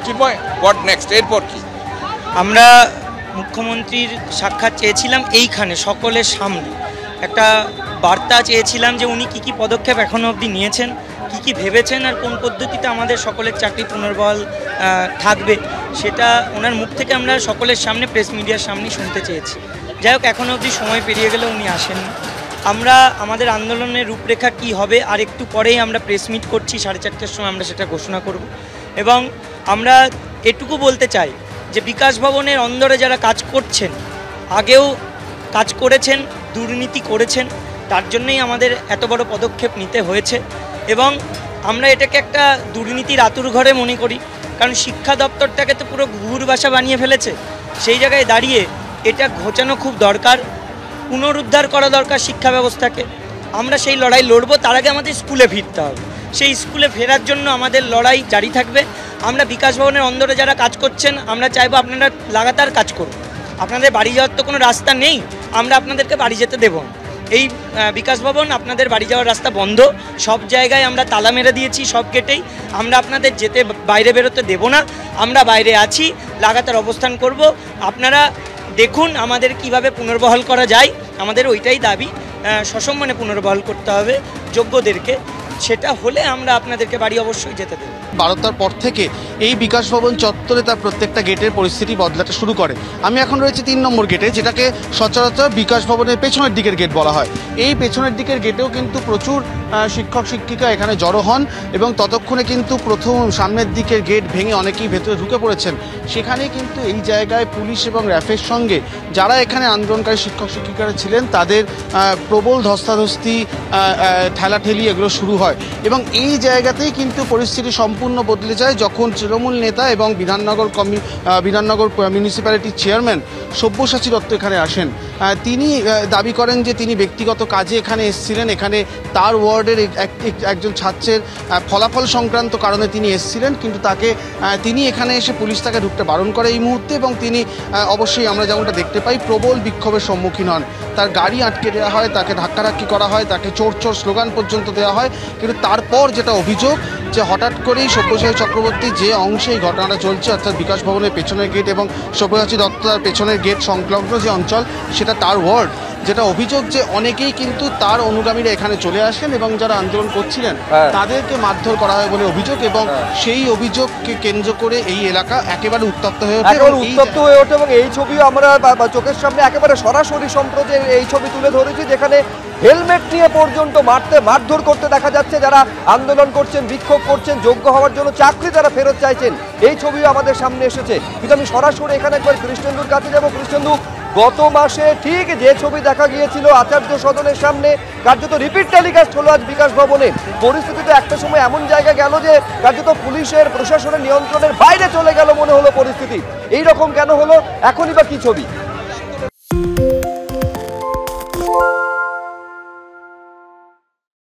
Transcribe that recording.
Chinmoy, what next, এরপর কি? আমরা মুখ্যমন্ত্রীর সাক্ষাৎ চেয়েছিলাম এইখানে সকলের সামনে, একটা বার্তা চেয়েছিলাম যে উনি কী কী পদক্ষেপ এখনও অবধি নিয়েছেন, কী কী ভেবেছেন, আর কোন পদ্ধতিতে আমাদের সকলের চাকরি পুনর্বহাল থাকবে, সেটা ওনার মুখ থেকে আমরা সকলের সামনে, প্রেস মিডিয়ার সামনে শুনতে চেয়েছি। যাই হোক, এখনও অবধি সময় পেরিয়ে গেলে উনি আসেননি। আমরা আমাদের আন্দোলনের রূপরেখা কি হবে আর একটু পরেই আমরা প্রেস মিট করছি, 4:30টার সময় আমরা সেটা ঘোষণা করব। এবং আমরা এটুকু বলতে চাই যে বিকাশ ভবনের অন্দরে যারা কাজ করছেন, আগেও কাজ করেছেন, দুর্নীতি করেছেন, তার জন্যই আমাদের এত বড় পদক্ষেপ নিতে হয়েছে। এবং আমরা এটাকে একটা দুর্নীতির আতুর ঘরে মনে করি, কারণ শিক্ষা দপ্তরটাকে তো পুরো ঘুঘুর বাসা বানিয়ে ফেলেছে। সেই জায়গায় দাঁড়িয়ে এটা ঘোচানো খুব দরকার, পুনরুদ্ধার করা দরকার শিক্ষা ব্যবস্থাকে। আমরা সেই লড়াই লড়বো, তার আগে আমাদের স্কুলে ফিরতে হবে। সেই স্কুলে ফেরার জন্য আমাদের লড়াই জারি থাকবে। আমরা বিকাশ ভবনের অন্দরে যারা কাজ করছেন, আমরা চাইবো আপনারা লাগাতার কাজ করুন। আপনাদের বাড়ি যাওয়ার তো কোনো রাস্তা নেই, আমরা আপনাদেরকে বাড়ি যেতে দেব না। এই বিকাশ ভবন, আপনাদের বাড়ি যাওয়ার রাস্তা বন্ধ, সব জায়গায় আমরা তালা মেরে দিয়েছি, সব গেটেই। আমরা আপনাদের যেতে, বাইরে বেরোতে দেব না। আমরা বাইরে আছি, লাগাতার অবস্থান করব। আপনারা দেখুন আমাদের কিভাবে পুনর্বহাল করা যায়। আমাদের ওইটাই দাবি, সসম্মানে পুনর্বহাল করতে হবে যোগ্যদেরকে। সেটা হলে আমরা আপনাদেরকে বাড়ি অবশ্যই যেতে দেব। 12টার পর থেকে এই বিকাশ ভবন চত্বরে তার প্রত্যেকটা গেটের পরিস্থিতি বদলাতে শুরু করে। আমি এখন রয়েছে 3 নম্বর গেটে, যেটাকে সচরাচর বিকাশ ভবনের পেছনের দিকের গেট বলা হয়। এই পেছনের দিকের গেটেও কিন্তু প্রচুর শিক্ষক শিক্ষিকা এখানে জড়ো হন এবং ততক্ষণে কিন্তু প্রথম সামনের দিকের গেট ভেঙে অনেকেই ভেতরে ঢুকে পড়েছেন। সেখানে কিন্তু এই জায়গায় পুলিশ এবং র্যাফের সঙ্গে যারা এখানে আন্দোলনকারী শিক্ষক শিক্ষিকারা ছিলেন তাদের প্রবল ধস্তাধস্তি, ঠেলাঠেলি এগুলো শুরু হয়। এবং এই জায়গাতেই কিন্তু পরিস্থিতি সম্পূর্ণ বদলে যায় যখন তৃণমূল নেতা এবং বিধাননগর মিউনিসিপ্যালিটির চেয়ারম্যান সব্যসাচী দত্ত এখানে আসেন। তিনি দাবি করেন যে তিনি ব্যক্তিগত কাজে এখানে এসেছিলেন, এখানে তার ওয়ার্ডের একজন ছাত্রের ফলাফল সংক্রান্ত কারণে তিনি এসেছিলেন, কিন্তু তিনি এখানে এসে পুলিশ তাকে ঢুকতে বারণ করে এই মুহূর্তে। এবং তিনি অবশ্যই আমরা যেমনটা দেখতে পাই প্রবল বিক্ষোভের সম্মুখীন হন। তার গাড়ি আটকে দেওয়া হয়, তাকে ধাক্কাধাক্কি করা হয়, তাকে চোর চোর স্লোগান পর্যন্ত দেওয়া হয়। কিন্তু তারপর যেটা অভিযোগ যে হঠাৎ করেই সব্যসাচী চক্রবর্তী যে অংশে এই ঘটনাটা চলছে, অর্থাৎ বিকাশ ভবনের পেছনের গেট এবং সব্যসাচী দত্ত তার পেছনের গেট সংলগ্ন যে অঞ্চল, সেটা তার ওয়ার্ড। যেটা অভিযোগ যে অনেকেই কিন্তু তার অনুগামীরা এখানে চলে আসেন এবং যারা আন্দোলন করছিলেন তাদেরকে মারধর করা হয় বলে অভিযোগ। এবং সেই অভিযোগকে কেন্দ্র করে এই এলাকা একেবারে উত্তপ্ত হয়ে ওঠে এবং এই ছবিও আমরা চোখের সামনে একেবারে সরাসরি সম্প্রতি এই ছবি তুলে ধরেছি, যেখানে হেলমেট নিয়ে পর্যন্ত মারধর করতে দেখা যাচ্ছে যারা আন্দোলন করছেন, বিক্ষোভ করছেন, যোগ্য হওয়ার জন্য চাকরি তারা ফেরত চাইছেন। এই ছবিও আমাদের সামনে এসেছে। কিন্তু আমি সরাসরি এখানে একবার কৃষ্ণেন্দুর কাছে যাবো। কৃষ্ণেন্দু, গত মাসে ঠিক যে ছবি দেখা গিয়েছিল আচার্য সদনের সামনে, কার্যত রিপিট টেলিকাস্ট হলো আজ বিকাশ ভবনে। পরিস্থিতিতে একটা সময় এমন জায়গা গেল যে কার্যত পুলিশের প্রশাসনের নিয়ন্ত্রণের বাইরে চলে গেল মনে হলো পরিস্থিতি। এইরকম কেন হলো? এখনই বা কি ছবি?